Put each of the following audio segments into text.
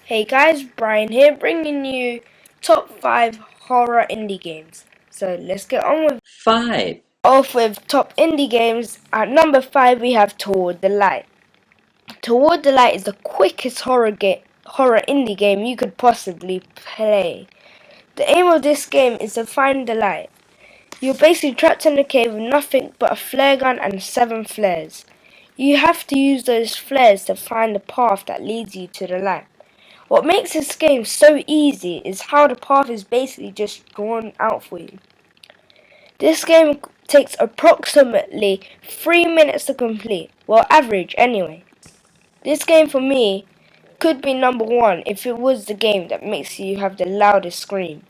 Hey guys, Brian here, bringing you top 5 horror indie games. So let's get on with 5. off with top indie games. At number 5 we have Toward the Light. Toward the Light is the quickest horror indie game you could possibly play. The aim of this game is to find the light. You're basically trapped in a cave with nothing but a flare gun and 7 flares. You have to use those flares to find the path that leads you to the light. What makes this game so easy is how the path is basically just drawn out for you. This game takes approximately 3 minutes to complete, well average anyway. This game for me could be number 1 if it was the game that makes you have the loudest scream.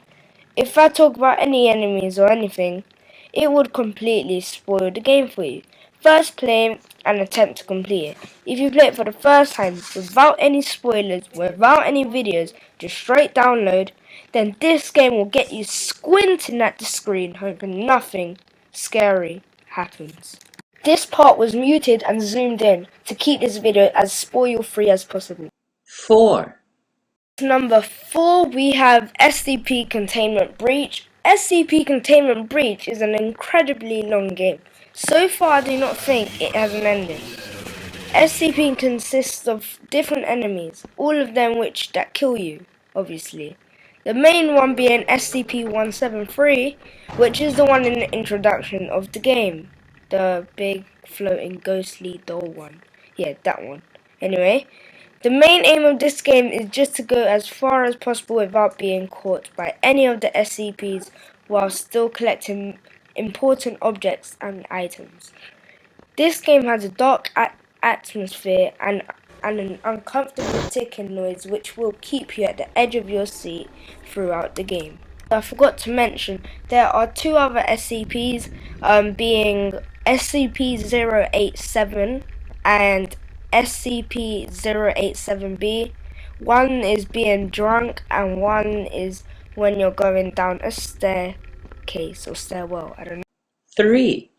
If I talk about any enemies or anything, it would completely spoil the game for you. First play and attempt to complete it. If you play it for the first time without any spoilers, without any videos, just straight download, then this game will get you squinting at the screen hoping nothing scary happens. This part was muted and zoomed in to keep this video as spoil free as possible. 4. Number 4 we have SCP Containment Breach. SCP Containment Breach is an incredibly long game. So far I do not think it has an ending. SCP consists of different enemies, all of them that kill you, obviously. The main one being SCP-173, which is the one in the introduction of the game. The big floating ghostly doll one. Yeah, that one. Anyway, the main aim of this game is just to go as far as possible without being caught by any of the SCPs while still collecting important objects and items. This game has a dark atmosphere and an uncomfortable ticking noise which will keep you at the edge of your seat throughout the game. I forgot to mention there are 2 other SCPs, being SCP-087 and SCP-087-B. One is being drunk and one is when you're going down a staircase or stairwell, I don't know. 3.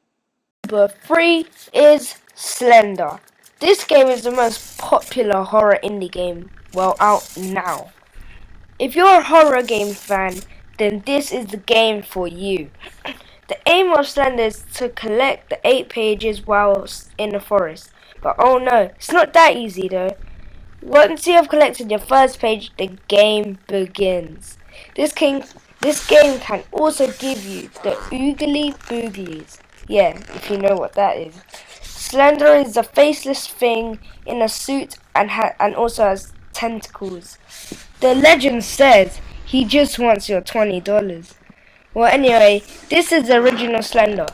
Number 3 is Slender. This game is the most popular horror indie game, well, out now. If you're a horror game fan, then this is the game for you. The aim of Slender is to collect the 8 pages whilst in the forest. But oh no, it's not that easy though. Once you have collected your first page, the game begins. This game can also give you the oogly booglies. Yeah, if you know what that is. Slender is a faceless thing in a suit and also has tentacles. The legend says he just wants your $20. Well, anyway, this is the original Slender.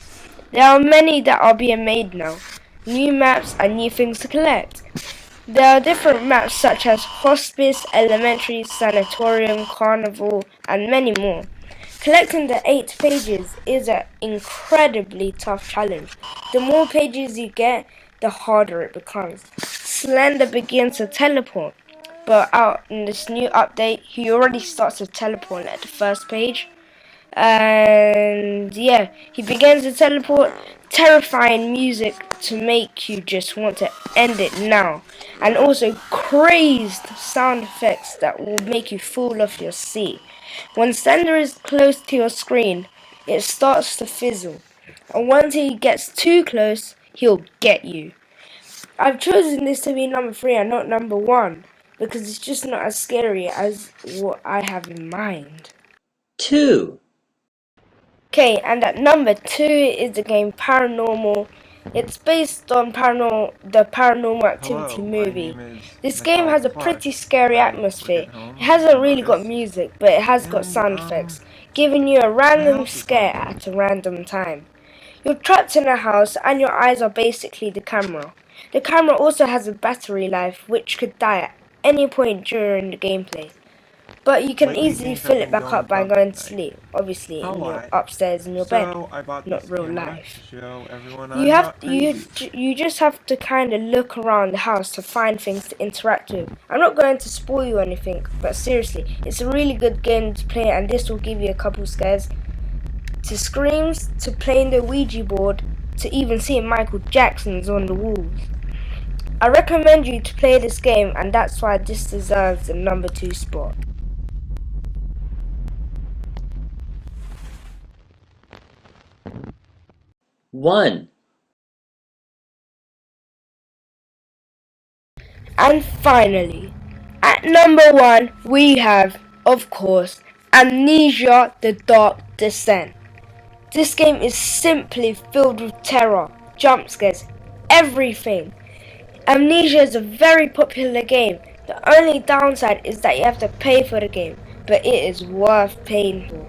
There are many that are being made now. New maps and new things to collect. There are different maps such as Hospice, Elementary, Sanatorium, Carnival, and many more. Collecting the 8 pages is an incredibly tough challenge. The more pages you get, the harder it becomes. Slender begins to teleport, but out in this new update, he already starts to teleport at the first page. And yeah, he begins to teleport, terrifying music to make you just want to end it now, and also crazed sound effects that will make you fall off your seat. When Slender is close to your screen, it starts to fizzle, and once he gets too close, he'll get you. I've chosen this to be number 3 and not number 1, because it's just not as scary as what I have in mind. 2. Okay, and at number 2 is the game Paranormal. It's based on the Paranormal Activity movie. This game has a pretty scary atmosphere. It hasn't really got music, but it has got sound effects, giving you a random scare at a random time. You're trapped in a house and your eyes are basically the camera. The camera also has a battery life which could die at any point during the gameplay. But you can easily fill it back up by going to sleep, obviously in your upstairs in your bed, not real life. You just have to kind of look around the house to find things to interact with. I'm not going to spoil you anything, but seriously, it's a really good game to play, and this will give you a couple scares, to screams, to playing the Ouija board, to even seeing Michael Jackson's on the walls. I recommend you to play this game, and that's why this deserves the number 2 spot. One. And finally, at number 1 we have, of course, Amnesia: The Dark Descent. This game is simply filled with terror, jump scares, everything. Amnesia is a very popular game. The only downside is that you have to pay for the game, but it is worth paying for.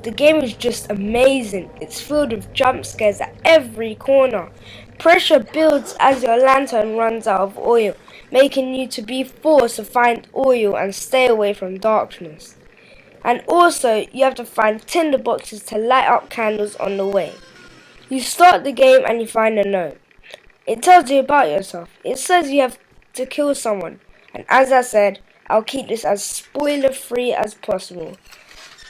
The game is just amazing. It's filled with jump scares at every corner. Pressure builds as your lantern runs out of oil, making you to be forced to find oil and stay away from darkness. And also, you have to find tinder boxes to light up candles on the way. You start the game and you find a note. It tells you about yourself. It says you have to kill someone. And as I said, I'll keep this as spoiler free as possible.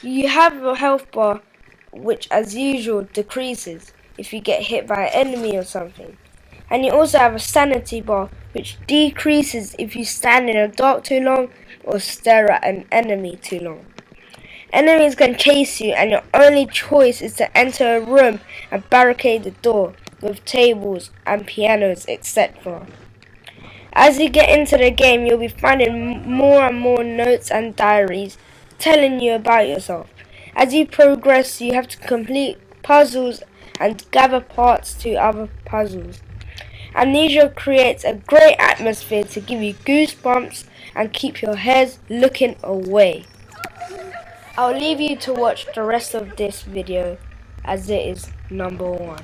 You have a health bar which as usual decreases if you get hit by an enemy or something. And you also have a sanity bar which decreases if you stand in the dark too long or stare at an enemy too long. Enemies can chase you and your only choice is to enter a room and barricade the door with tables and pianos, etc. As you get into the game, you'll be finding more and more notes and diaries telling you about yourself. As you progress, you have to complete puzzles and gather parts to other puzzles. Amnesia creates a great atmosphere to give you goosebumps and keep your heads looking away. I'll leave you to watch the rest of this video as it is number 1.